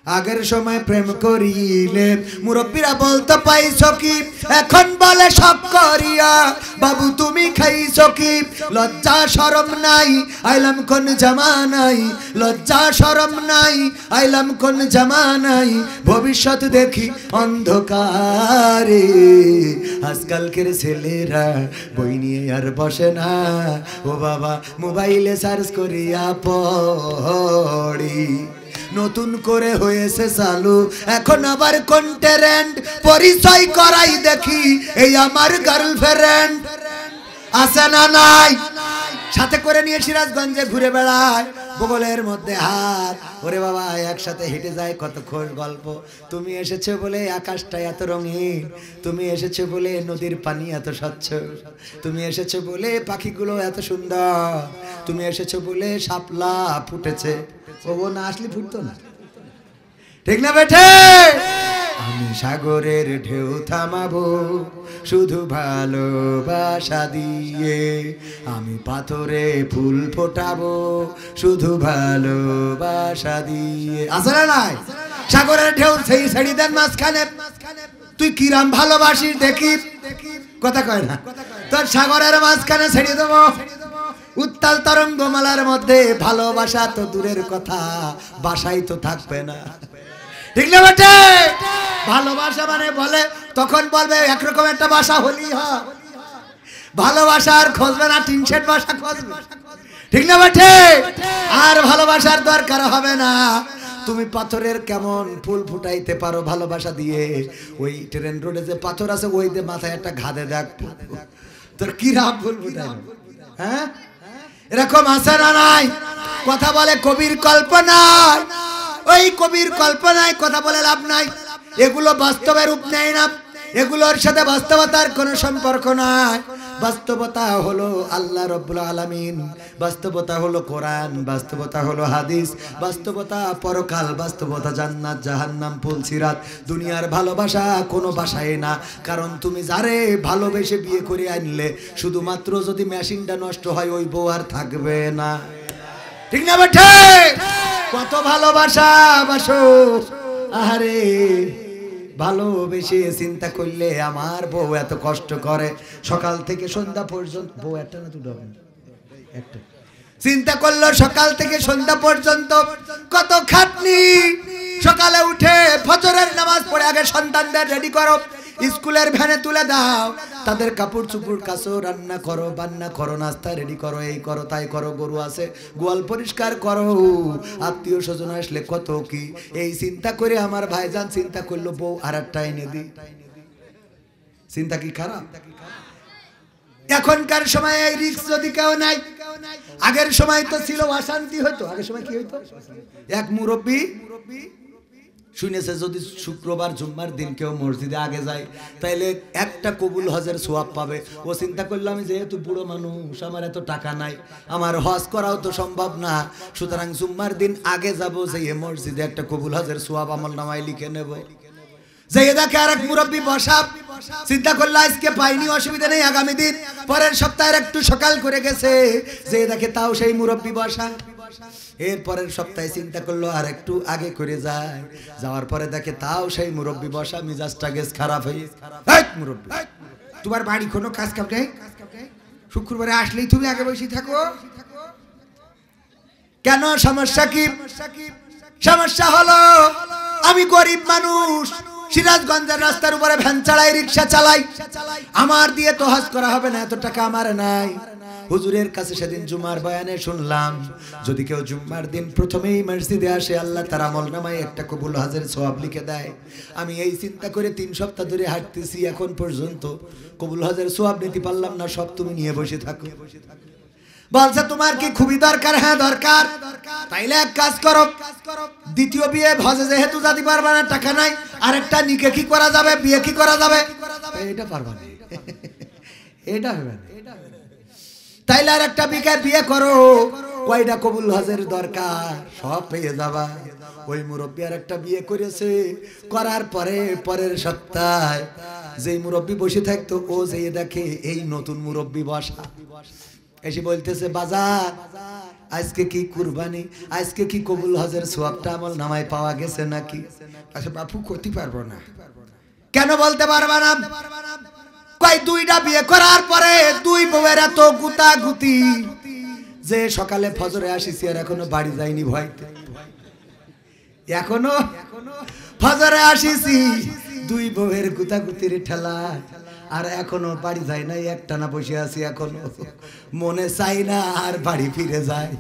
আগের সময় প্রেম করিলে মুরব্বীরা বলতো পাইছো কি, এখন বলে সব করিয়া বাবু তুমি খাইছো কি। লজ্জা শরম নাই আইলাম কোন জামানাই, লজ্জা শরম নাই আইলাম কোন জামানাই, ভবিষ্যৎ দেখি অন্ধকারে। আজকালকের ছেলেরা বই নিয়ে আর বসে না, ও বাবা মোবাইলে সার্চ করিয়া পড়ি। নতুন করে হয়েছে চালু এখন আবার কন্টেন্ট, পরিচয় করাই দেখি এই আমার গার্লফ্রেন্ড। আছে না নাই? সাথে করে নিয়ে সিরাজগঞ্জে ঘুরে বেড়ায়, বগলের মধ্যে হাত। ওরে বাবা একসাথে হেঁটে যায় কত খোশ গল্প। তুমি এসেছো বলে আকাশটা এত রঙিন, তুমি এসেছো বলে নদীর পানি এত স্বচ্ছ, তুমি এসেছো বলে পাখিগুলো এত সুন্দর, তুমি এসেছো বলে শাপলা ফুটেছে। ও না আসলে ফুটতো না, ঠিক না বেঠে? আমি সাগরের ঢেউ থামাবো শুধু ভালোবাসা দিয়ে, আমি পাথরে ফুল ফোটাবো শুধু ভালোবাসা দিয়ে। আসলে নাই সাগরের ঢেউ সেই ছেড়ে দেন মাঝখানে, তুই কিরাম ভালোবাসিস দেখি, কথা কয় না তোর সাগরের মাঝখানে ছেড়ে দেবো। উত্তাল তরঙ্গমালার মধ্যে ভালোবাসা তো দূরের কথা, বাসাই তো থাকবে না, ঠিক না বেটে? ভালোবাসা মানে বলে তখন বলবে একরকম একটা বাসা হলি হয়, ভালোবাসা আর খুঁজবে না, টিন শেড বাসা খুঁজবে, ঠিক না বেটে? আর ভালোবাসার দরকার হবে না। তুমি পাথরের কেমন ফুল ফুটাইতে পারো ভালোবাসা দিয়ে, ওই ট্রেন রোডে যে পাথর আছে ওই যে মাথায় একটা ঘাদে দেখ তোর কি রাম ফুল ফুটাই। হ্যাঁ এরকম আছে না নাই? কথা বলে কবির কল্পনায়, ওই কবির কল্পনায় কথা বলে লাভ নাই, এগুলো বাস্তবের রূপ নেয় না, এগুলোর সাথে বাস্তবতার কোনো সম্পর্ক নাই। বাস্তবতা হলো আল্লাহ রাব্বুল আলামিন, বাস্তবতা হলো কোরআন, বাস্তবতা হলো হাদিস, বাস্তবতা পরকাল, বাস্তবতা জান্নাত জাহান্নাম পুলসিরাত। দুনিয়ার ভালোবাসা কোনো বাসায় না, কারণ তুমি যারে ভালোবেসে বিয়ে করে আনলে শুধুমাত্র যদি মেশিনটা নষ্ট হয় ওই বউ আর থাকবে না, ঠিক না বেঠে? কত ভালোবাসা বাসো, আরে ভালোবেসে চিন্তা করলে আমার বউ এত কষ্ট করে সকাল থেকে সন্ধ্যা পর্যন্ত, বউ একটা না দুটো একটা, চিন্তা করলো সকাল থেকে সন্ধ্যা পর্যন্ত কত খাটনি। সকালে উঠে ফজরের নামাজ পড়ে আগে সন্তানদের রেডি করো, স্কুলের ভ্যানে তুলে দাও, তাদের কাপড় চুপড় কাচো, রান্না করো, বান্না করো, নাস্তা রেডি করো, এই করো তাই করো, গরু আছে গোয়াল পরিষ্কার করো, আত্মীয় স্বজন আসলে কত কি। এই চিন্তা করে আমার ভাইজান চিন্তা করলো বউ আর একটা এনে দি। চিন্তা কি খারাপ? এখনকার সময় এই রিস্ক যদি কেউ নাই, আগের সময় তো ছিল অশান্তি হতো। আগের সময় কি হইতো, এক মুরব্বী শুনেছে যদি শুক্রবার জুম্মার দিন কেউ মসজিদে আগে যায় তাইলে একটা কবুল হজের সোয়াব পাবে। ও চিন্তা করলো আমি যেহেতু বুড়ো মানুষ, আমার এত টাকা নাই, আমার হজ করাও তো সম্ভব না, সুতরাং জুম্মার দিন আগে যাবো, যে মসজিদে একটা কবুল হজের সোয়াব আমল নামায় লিখে নেব। যে দেখে আর এক মুরব্বী বসা, চিন্তা করলো আজকে পাইনি অসুবিধা নেই, আগামী দিন পরের সপ্তাহের একটু সকাল করে গেছে, যে দেখে তাও সেই মুরব্বী বসা। এর পরের সপ্তাহে চিন্তা করলো আর একটু আগে করে যায়, যাওয়ার পরে দেখে তাও সেই মুরব্বী বসা, মিজাজটা গেছ খারাপ হয়ে, মুরব্বী তোমার বাড়ি কোনো কাজ কাম নেই, শুক্রবারে আসলেই তুমি আগে বসে থাকো কেন? সমস্যা কি? সমস্যা হলো আমি গরিব মানুষ, সিরাজগঞ্জের রাস্তার উপরে ভ্যান চালাই, রিক্সা চালাই, আমার দিয়ে তো হজ করা হবে না, এত টাকা আমার নাই। হুজুরের কাছে সেদিন জুমার বয়ানে শুনলাম যদি কেউ জুম্মার দিন প্রথমেই মসজিদে আসে আল্লাহ তার আমলনামায় একটা কবুল হজের সওয়াব লিখে দেয়। আমি এই চিন্তা করে 3 সপ্তাহ ধরে হাঁটতেছি, এখন পর্যন্ত কবুল হজের সওয়াব নিতে পারলাম না, সব তুমি নিয়ে বসে থাকো। বলছে তোমার কি খুবই দরকার? হ্যাঁ দরকার। তাইলে এক কাজ করো, দ্বিতীয় বিয়ে হজে যেহেতু যেতে পারবে না, টাকা নাই, আরেকটা নিকে কি করা যাবে, বিয়ে কি করা যাবে? এটা পারবা না, এটা হবে না, তাইলে আর একটা বিয়ে করো। কয়টা কবুল হজের দরকার সব পেয়ে যাবা। ওই মুরব্বী আর একটা বিয়ে করেছে, করার পরে পরের সপ্তাহে যেই মুরব্বী বসে থাকতো ও যেয়ে দেখে এই নতুন মুরব্বী বসা, এসে বলতেছে বাজার আজকে কি কুরবানি, আজকে কি কবুল হজের সওয়াবটা আমল নামায় পাওয়া গেছে নাকি? আচ্ছা বাপু করতে পারবো না। কেন বলতে পারবা না? কয় দুইটা বিয়ে করার পরে দুই বউয়ের এত গুতাগুতি যে সকালে ফজরে আসিছি আর এখনো বাড়ি যাইনি ভয়তে। এখনো ফজরে আসিছি দুই বউয়ের গুতাগুতির ঠেলা আর এখনো বাড়ি যায় নাই, একটানা বসে আছি এখনো মনে চাই না আর বাড়ি ফিরে যায়।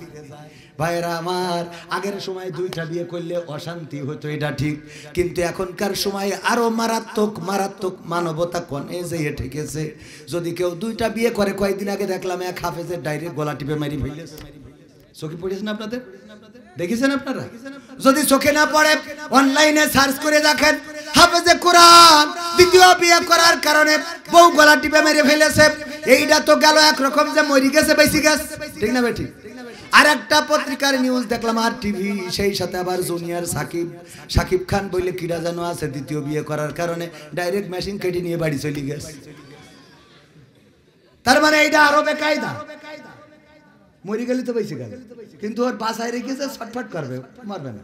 ভাইরা আমার, আগের সময় দুইটা বিয়ে করলে অশান্তি হতো, এটা ঠিক, কিন্তু এখনকার সময় আরো মারাত্মক মারাত্মক মানবতা কোণে যেয়ে ঠেকেছে। যদি কেউ দুইটা বিয়ে করে, কয়েকদিন আগে দেখলাম এক হাফেজের ডাইরেক্ট গলা টিপে মারি ফেলেছে। চোখে পড়েছে না আপনাদের? দেখেছেন আপনারা? যদি চোখে না পড়ে অনলাইনে সার্চ করে দেখেন, হাফেজে কোরআন দ্বিতীয় বিয়ে করার কারণে বউ গলা টিপে মেরে ফেলেছে। এইটা তো গেল একরকম যে মরি গেছে বেশি গেছে, ঠিক না বেঠিক? আর একটা পত্রিকার নিউজ দেখলাম আর টিভি, সেই সাথে আবার জুনিয়র সাকিব খান বলে কিরা যেন আছে, দ্বিতীয় বিয়ে করার কারণে ডাইরেক্ট মেশিন কেটে নিয়ে বাড়ি চলে গেছে। তার মানে এইটা আরো বেকায়দা। মরি গেলি তো বেশি গেল, কিন্তু ওর বাসায় রেখেছে, ছটফট করবে, মারবে না।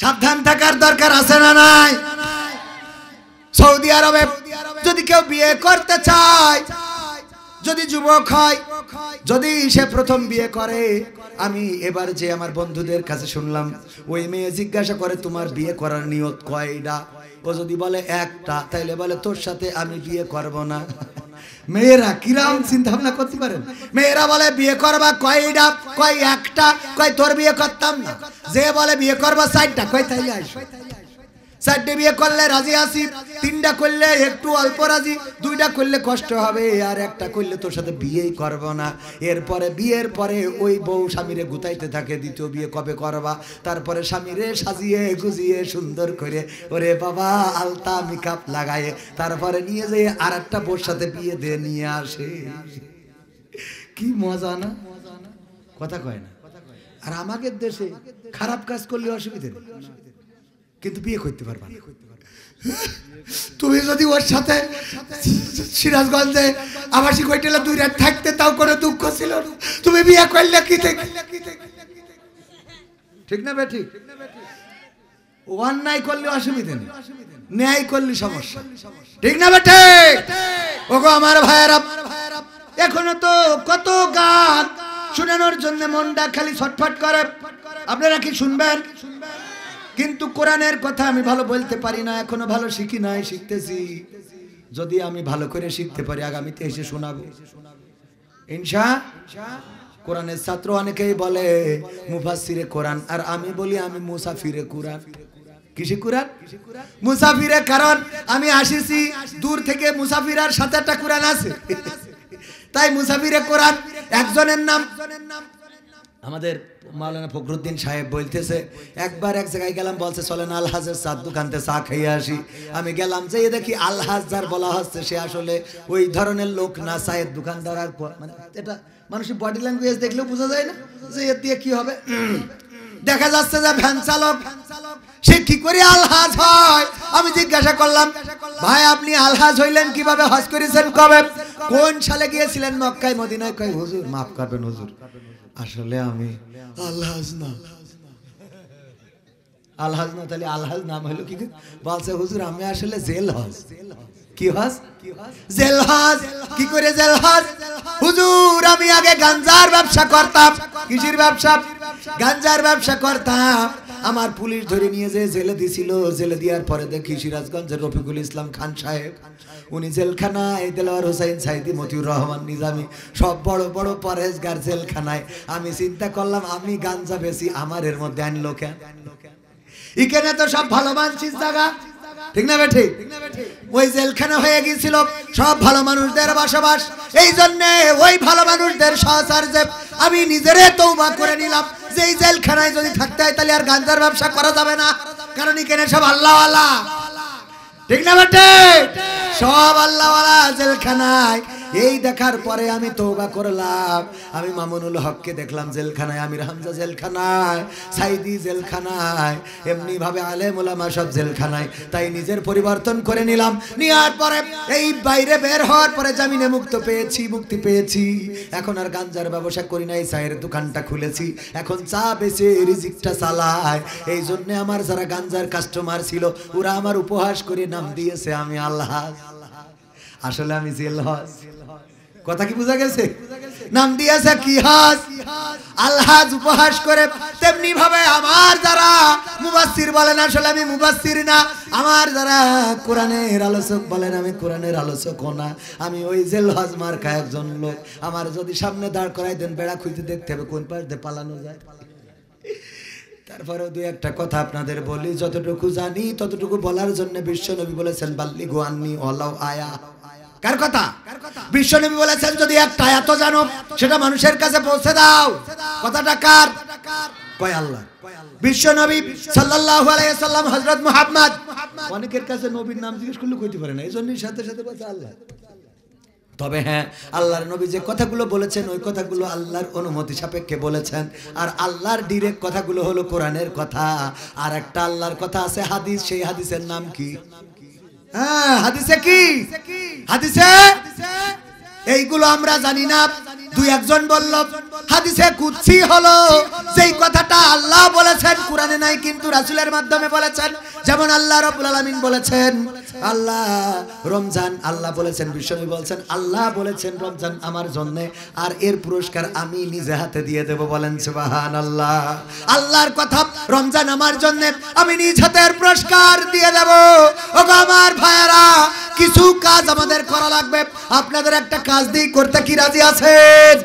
সাবধান থাকার দরকার আছে না নাই? সৌদি আরবে যদি কেউ বিয়ে করতে চায়, যদি যুবক হয়, যদি সে প্রথম বিয়ে করে, আমি এবার যে আমার বন্ধুদের কাছে শুনলাম, ওই মেয়ে জিজ্ঞাসা করে তোমার বিয়ে করার নিয়ত কয়টা? ও যদি বলে একটা, তাইলে বলে তোর সাথে আমি বিয়ে করব না। মেয়েরা কিরাম চিন্তা ভাবনা করতে পারেন? মেয়েরা বলে বিয়ে করবা কয়টা? কয় একটা। কয় তোর বিয়ে করতাম না। যে বলে বিয়ে করবা চারটা, কয় তাইলে আসো। চারটে বিয়ে করলে রাজি আছি, তিনটা করলে একটু অল্প রাজি, দুইটা করলে কষ্ট হবে, আর একটা করলে তোর সাথে বিয়েই করব না। এরপরে বিয়ের পরে ওই বউ স্বামীরে গুতাইতে থাকে, দ্বিতীয় বিয়ে কবে করবা? তারপরে স্বামীরে সাজিয়ে গুজিয়ে সুন্দর করে, ওরে বাবা আলতা মেকআপ লাগায়ে তারপরে নিয়ে যেয়ে আর একটা বউর সাথে বিয়ে দিয়ে নিয়ে আসে। কি মজা না? কথা কয় না। আর আমাদের দেশে খারাপ কাজ করলে অসুবিধা নেই, কিন্তু বিয়ে করতে পারবা না। তুমি যদি ওর সাথে সিরাজগঞ্জে আবাসিক হোটেলে 2 রাত থাকতে, তাও কোনো দুঃখ ছিল না। তুমি বিয়ে করলে কি থেকে? ঠিক না বেঠিক? অন্যায় করলে অসুবিধা নেই, ন্যায় করলে সমস্যা, ঠিক না বেঠিক? ওগো আমার ভাইয়েরা, এখনো তো কত গান শোনানোর জন্য মনটা খালি ছটফট করে। আপনারা কি শুনবেন? কিন্তু কোরআনের কথা আমি ভালো বলতে পারি না, এখনো ভালো শিখি নাই, শিখতেছি। যদি আমি ভালো করে শিখতে পারি, আগামীতে এসে শোনাবো ইনশাআল্লাহ। কোরআনের ছাত্র অনেকেই বলে মুফাসসিরে কোরআন, আর আমি বলি আমি মুসাফিরে কোরআন। কিসে কোরআন? মুসাফিরে, কারণ আমি আসিছি দূর থেকে, মুসাফিরার সাথে একটা কোরআন আছে, তাই মুসাফিরে কোরআন। একজনের নাম আমাদের মাওলানা ফখরুদ্দিন সাহেব বলতেছে, একবার এক জায়গায় গেলাম, বলছে চলেন আলহাজের চার দোকানতে চা খেয়ে আসি। আমি গেলাম, যে দেখি আলহাজ যার বলা হচ্ছে সে আসলে ওই ধরনের লোক না, চায়ের দোকানদার। আর মানে এটা মানুষের বডি ল্যাঙ্গুয়েজ দেখলেও বোঝা যায় না যে এর দিয়ে কি হবে। দেখা যাচ্ছে যে ভ্যান চালক, সে কি করে আলহাজ হয়? আমি জিজ্ঞাসা করলাম, ভাই আপনি আলহাজ হইলেন কিভাবে? হজ করেছেন কবে? কোন সালে গিয়েছিলেন? মক্কায় মদিনায়? কয় হুজুর মাফ করবেন হুজুর, আসলে আমি আলহাজ না। আলহাজ না? তাহলে আলহাজ নাম হলো কি? বলছে হুজুর আমি আসলে জেল হজ। কি হজ? জেল হজ। কি করে জেল হজ? হুজুর আমি আগে গাঞ্জার ব্যবসা করতাম। কিসের ব্যবসা? গাঞ্জার ব্যবসা করতাম। আমার পুলিশ ধরে নিয়ে যে জেলে দিছিল, জেলে দেওয়ার পরে দেখি সিরাজগঞ্জের রফিকুল ইসলাম খান সাহেব, উনি জেলখানায়, দেলোয়ার হোসেন সাইদি, মতিউর রহমান নিজামী, সব বড় বড় পরেশগার জেলখানায়। আমি চিন্তা করলাম আমি গাঞ্জা বেশি, আমার এর মধ্যে আনলো কেন? এখানে তো সব ভালো মানুষের জায়গা, ঠিক না বেঠিক? ওই জেলখানা হয়ে গিয়েছিল সব ভালো মানুষদের বসবাস। এই জন্য ওই ভালো মানুষদের সহচার্যে আমি নিজেরে তওবা করে নিলাম যে এই জেলখানায় যদি থাকতে হয় তাহলে আর গাঞ্জার ব্যবসা করা যাবে না, কারণ এখানে সব আল্লাহওয়ালা, ঠিক না বেঠিক? সব আল্লাহওয়ালা জেলখানায়। এই দেখার পরে আমি তওবা করলাম। আমি মামুনুল হককে দেখলাম জেলখানায়, আমির হামজা জেলখানায়, সাইদি জেলখানায়, এমনি ভাবে আলেম ওলামা সব জেলখানায়। তাই নিজের পরিবর্তন করে নিলাম। নেওয়ার পরে এই বাইরে বের হওয়ার পরে জামিনে মুক্তি পেয়েছি। এখন আর গাঞ্জার ব্যবসা করি নাই, চায়ের দোকানটা খুলেছি। এখন চা বেচে রিজিকটা চালায়। এই জন্য আমার যারা গাঞ্জার কাস্টমার ছিল ওরা আমার উপহাস করে নাম দিয়েছে আমি আলহাজ। আসলে আমি জেলহাজ। কথা কি বোঝা গেছে? নাম দিয়েছে কি হাজ, আলহাজ উপহাস করে। তেমনি ভাবে আমার যারা মুফাসসির বলেন, আসলে আমি মুফাসসির না। আমার যারা কোরআনের আলোচক বলেন, আমি কোরআনের আলোচক না। আমি ওই জেলহাজ মার্কা একজন লোক। আমার যদি সামনে দাঁড় করাই দেন বেড়া খুঁজতে দেখতে হবে কোন পাশ দিয়ে পালানো যায়। তারপরে দুই একটা কথা আপনাদের বলি, যতটুকু জানি ততটুকু বলার জন্য বিশ্বনবী বলেছেন বাল্লিগু আন্নী ওয়ালাউ আয়া। কার কথা? বিশ্বনবী বলেছেন যদি একটা আয়াত জানো সেটা মানুষের কাছে পৌঁছে দাও। কথাটা কার? কয় আল্লাহ। বিশ্বনবী সাল্লাল্লাহু আলাইহি সাল্লাম হযরত মুহাম্মদ। অনেকের কাছে নবীর নাম জিজ্ঞেস করলে কইতে পারে না, এইজন্যই সাথে সাথে বলছে আল্লাহ। তবে হ্যাঁ, আল্লাহর নবী যে কথাগুলো বলেছেন ওই কথাগুলো আল্লাহর অনুমতি সাপেক্ষে বলেছেন। আর আল্লাহর ডিরেক্ট কথাগুলো হলো কোরআনের কথা। আর একটা আল্লাহর কথা আছে হাদিস, সেই হাদিসের নাম কি? হ্যাঁ, হাদিসে কি? হাদিসে এইগুলো আমরা জানি না। দুই একজন বলল হাদিসে কুদসি হলো যেই কথাটা আল্লাহ বলেছেন, কোরআনে নাই কিন্তু রাসূলের মাধ্যমে বলেছেন। যেমন আল্লাহ রাব্বুল আলামিন বলেছেন আল্লাহ রমজান, আল্লাহ বলেছেন, বিশ্বনবী বলেছেন আল্লাহ বলেছেন রমজান আমার জন্য, আর এর পুরস্কার আমি নিজে হাতে দিয়ে দেব। বলেন সুবহানাল্লাহ। আল্লাহর কথা, রমজান আমার জন্য, আমি নিজ হাতে এর পুরস্কার দিয়ে দেব। ওগো আমার ভাইয়েরা, কিছু কাজ আমাদের করা লাগবে। আপনাদের একটা কাজ দিই, করতে কি রাজি আছেন?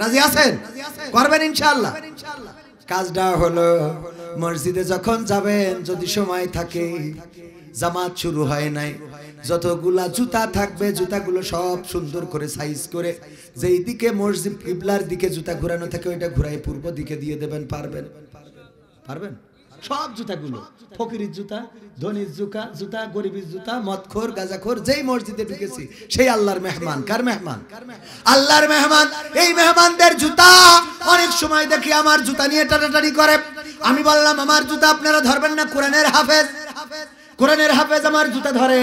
রাজি আছেন? করবেন ইনশাআল্লাহ। কাজটা হলো মসজিদে যখন যাবেন, যদি সময় থাকে, জামাত শুরু হয় নাই, যতগুলা জুতা থাকবে জুতাগুলো সব সুন্দর করে সাইজ করে যেই দিকে মসজিদ কিবলার দিকে জুতা ঘোরানো থাকে ওইটা ঘুরাই পূর্ব দিকে দিয়ে দেবেন। পারবেন? পারবেন? সব জুতাগুলো, ফকিরের জুতা, ধনীর জুতা, গরিবের জুতা, মদখোর, গাঁজাখোর, যেই মসজিদে ঢুকেছি সেই আল্লাহর মেহমান। কার মেহমান? আল্লাহর মেহমান। এই মেহমানদের জুতা অনেক সময় দেখি আমার জুতা নিয়ে টাটাটানি করে। আমি বললাম আমার জুতা আপনারা ধরবেন না, কোরআনের হাফেজ, কোরআনের হাফেজ আমার জুতা ধরে।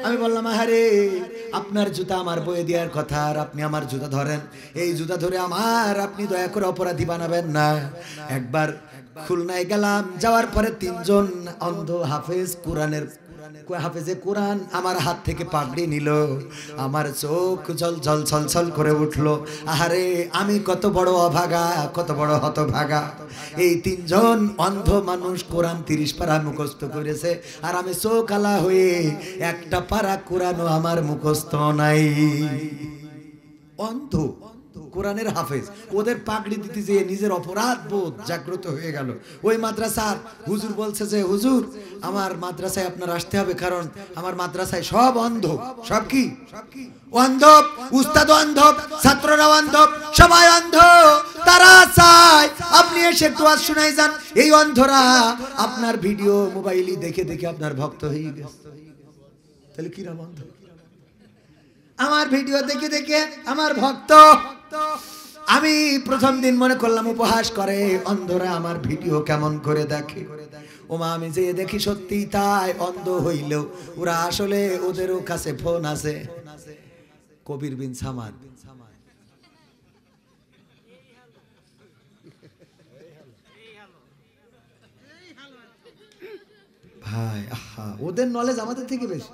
আমি বললাম আরে আপনার জুতা আমার বয়ে দেওয়ার কথা, আর আপনি আমার জুতা ধরেন। এই জুতা ধরে আমার আপনি দয়া করে অপরাধী বানাবেন না। একবার খুলনায় গেলাম, যাওয়ার পরে তিনজন অন্ধ হাফেজ কোরআনের হাফেজে কোরআন আমার হাত থেকে পাগড়ি নিল। আমার চোখ জল জল ছলছল করে উঠলো। আহারে আমি কত বড় অভাগা, কত বড় হতভাগা। এই তিনজন অন্ধ মানুষ কোরআন 30 পারা মুখস্থ করেছে, আর আমি চোখ আলা হয়ে একটা পারা কোরআনও আমার মুখস্থ নাই। অন্ধ কোরআনের হাফেজ, ওদের পাগড়ি দিতে যেয়ে নিজের অপরাধ বোধ জাগ্রত হয়ে গেল। ওই মাদ্রাসার হুজুর বলছে যে হুজুর আমার মাদ্রাসায় আপনার আসতে হবে, কারণ আমার মাদ্রাসায় সব অন্ধ। সব কি? অন্ধ। উস্তাদ অন্ধ, ছাত্ররা অন্ধ, সবাই অন্ধ। তারা চায় আপনি এসে একটু ওয়াজ শুনাই যান। এই অন্ধরা আপনার ভিডিও মোবাইলে দেখে দেখে আপনার ভক্ত হয়ে গেছে। তাহলে কিরকম অন্ধ? আমার ভিডিও দেখে দেখে আমার ভক্ত। আমি প্রথম দিন মনে করলাম উপহাস করে, অন্ধরা আমার ভিডিও কেমন করে দেখে। ওমা আমি যে দেখি সত্যি তাই, অন্ধ হইলেও ওরা আসলে ওদেরও কাছে ফোন আছে। কবির বিন সামাদ ভাই, আহা ওদের নলেজ আমাদের থেকে বেশি।